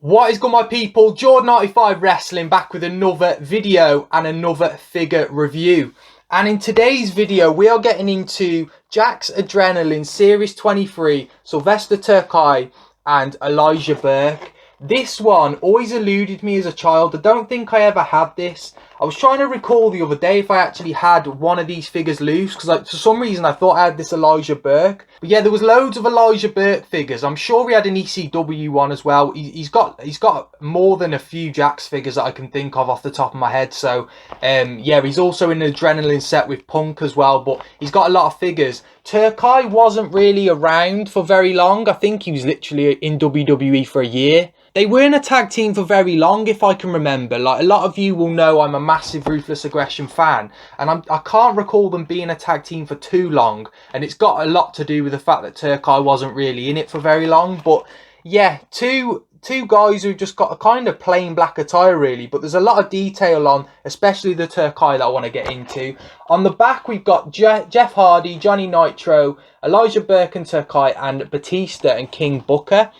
What is good, my people? Jordan95 Wrestling back with another video and another figure review. And in today's video, we are getting into Jakks Adrenaline Series 23, Sylvester Terkay and Elijah Burke. This one always eluded me as a child. I don't think I ever had this. I was trying to recall the other day if I actually had one of these figures loose, because for some reason I thought I had this Elijah Burke. But yeah, there was loads of Elijah Burke figures. I'm sure he had an ECW one as well. He's got more than a few Jakks figures that I can think of off the top of my head. So yeah, he's also in an Adrenaline set with Punk as well, but he's got a lot of figures. Terkay wasn't really around for very long. I think he was literally in WWE for a year. They weren't a tag team for very long, if I can remember. Like, a lot of you will know I'm a massive Ruthless Aggression fan, and I can't recall them being a tag team for too long, and it's got a lot to do with the fact that Terkay wasn't really in it for very long. But yeah, two guys who just got a kind of plain black attire really, but there's a lot of detail on, especially the Terkay, that I want to get into. On the back we've got Jeff Hardy, Johnny Nitro, Elijah Burke and Terkay, and Batista and King Booker.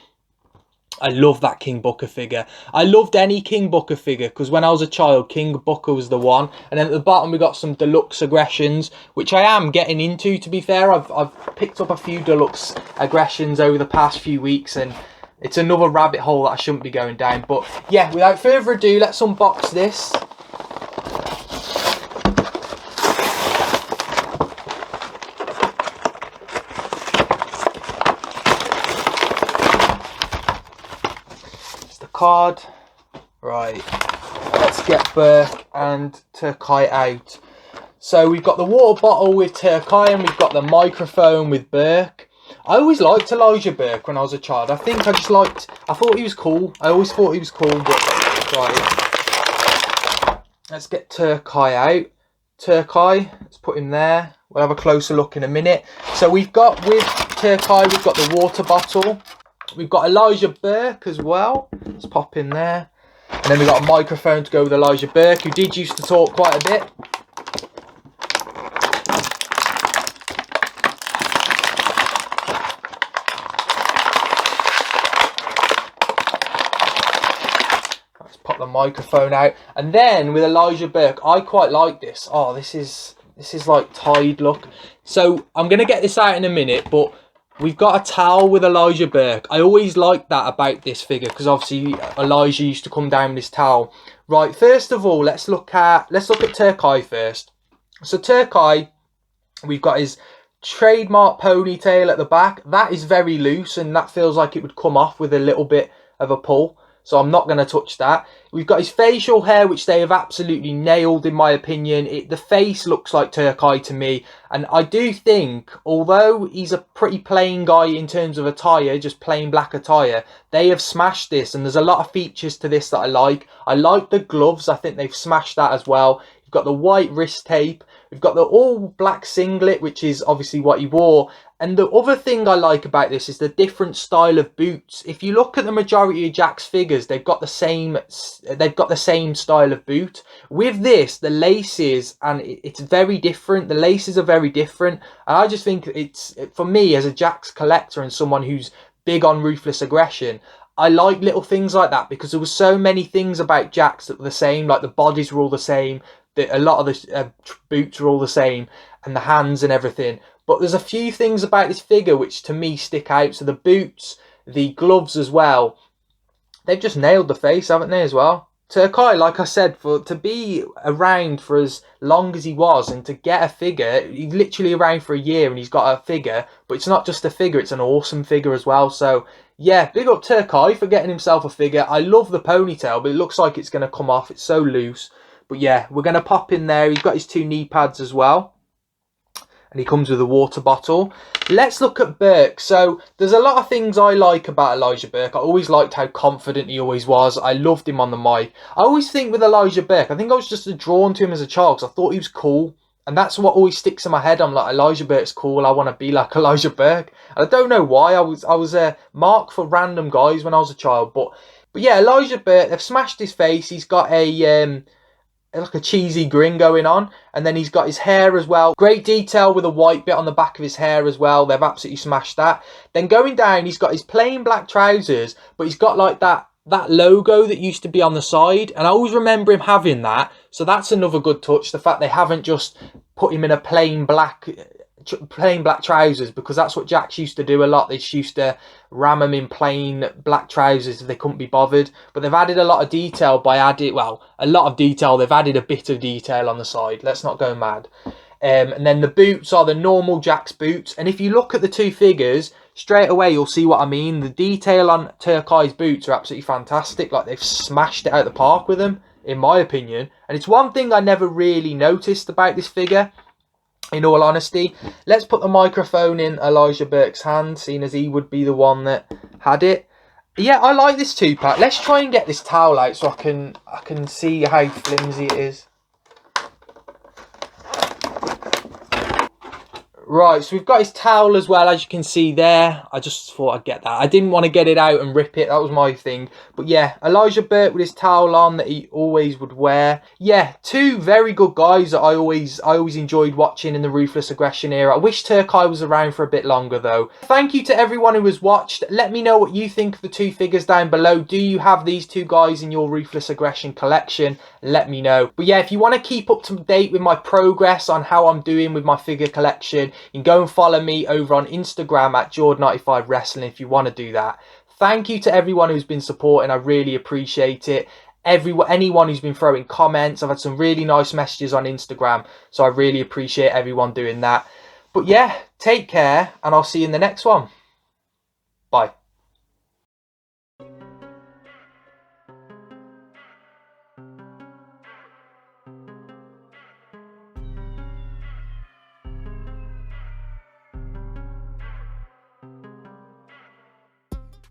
I love that King Booker figure. I loved any King Booker figure because when I was a child, King Booker was the one. And then at the bottom we got some deluxe aggressions, which I am getting into, to be fair. I've picked up a few deluxe aggressions over the past few weeks, and it's another rabbit hole that I shouldn't be going down. But yeah, without further ado, let's unbox this. Card. Right, let's get Burke and Terkay out. So we've got the water bottle with Terkay and we've got the microphone with Burke. I always liked Elijah Burke when I was a child. I thought he was cool. I always thought he was cool, but right. Let's get Terkay out. Terkay, let's put him there. We'll have a closer look in a minute. So we've got, with Terkay, we've got the water bottle. We've got Elijah Burke as well. Let's pop in there. And then we've got a microphone to go with Elijah Burke, who did used to talk quite a bit. Let's pop the microphone out. And then with Elijah Burke, I quite like this. Oh, this is like Tide look. So I'm going to get this out in a minute, but we've got a towel with Elijah Burke. I always liked that about this figure because obviously Elijah used to come down with his towel. Right, first of all, let's look at Terkay first. So Terkay, we've got his trademark ponytail at the back. That is very loose and that feels like it would come off with a little bit of a pull. So I'm not going to touch that. We've got his facial hair, which they have absolutely nailed, in my opinion. The face looks like Terkay to me. And I do think, although he's a pretty plain guy in terms of attire, just plain black attire, they have smashed this. And there's a lot of features to this that I like. I like the gloves. I think they've smashed that as well. You've got the white wrist tape. We've got the all black singlet, which is obviously what he wore. And the other thing I like about this is the different style of boots. If you look at the majority of Jakks figures, they've got the same style of boot. With this, the laces, and it's very different. The laces are very different. And I just think it's, for me as a Jakks collector and someone who's big on Ruthless Aggression, I like little things like that because there were so many things about Jakks that were the same. Like the bodies were all the same. A lot of the boots are all the same, and the hands and everything. But there's a few things about this figure which to me stick out. So the boots, the gloves as well. They've just nailed the face, haven't they, as well? Terkay, like I said, to be around for as long as he was and to get a figure, he's literally around for a year and he's got a figure. But it's not just a figure, it's an awesome figure as well. So yeah, big up Terkay for getting himself a figure. I love the ponytail, but it looks like it's going to come off. It's so loose. But yeah, we're going to pop in there. He's got his 2 knee pads as well. And he comes with a water bottle. Let's look at Burke. So there's a lot of things I like about Elijah Burke. I always liked how confident he always was. I loved him on the mic. I always think with Elijah Burke, I think I was just drawn to him as a child because I thought he was cool. And that's what always sticks in my head. I'm like, Elijah Burke's cool. I want to be like Elijah Burke. And I don't know why. I was a mark for random guys when I was a child. But yeah, Elijah Burke, they've smashed his face. He's got like a cheesy grin going on, and then he's got his hair as well, great detail with a white bit on the back of his hair as well. They've absolutely smashed that. Then going down, he's got his plain black trousers, but he's got like that that logo that used to be on the side, and I always remember him having that. So that's another good touch, the fact they haven't just put him in a plain black trousers, because that's what Jakks used to do a lot. They just used to ram them in plain black trousers if they couldn't be bothered. But they've added a lot of detail by adding, well, a lot of detail. They've added a bit of detail on the side. Let's not go mad. And then the boots are the normal Jakks boots. And if you look at the two figures, straight away you'll see what I mean. The detail on Terkay's boots are absolutely fantastic. Like, they've smashed it out of the park with them, in my opinion. And it's one thing I never really noticed about this figure, in all honesty. Let's put the microphone in Elijah Burke's hand, seeing as he would be the one that had it. Yeah, I like this 2-pack. Let's try and get this towel out so I can see how flimsy it is. Right, so we've got his towel as well, as you can see there. I just thought I'd get that. I didn't want to get it out and rip it. That was my thing. But yeah, Elijah Burke with his towel on that he always would wear. Yeah, two very good guys that I always enjoyed watching in the Ruthless Aggression era. I wish Terkay was around for a bit longer though. Thank you to everyone who has watched. Let me know what you think of the two figures down below. Do you have these two guys in your Ruthless Aggression collection? Let me know. But yeah, if you want to keep up to date with my progress on how I'm doing with my figure collection, you can go and follow me over on Instagram at Jordan95Wrestling if you want to do that. Thank you to everyone who's been supporting. I really appreciate it. Anyone who's been throwing comments. I've had some really nice messages on Instagram, so I really appreciate everyone doing that. But yeah, take care, and I'll see you in the next one. Bye.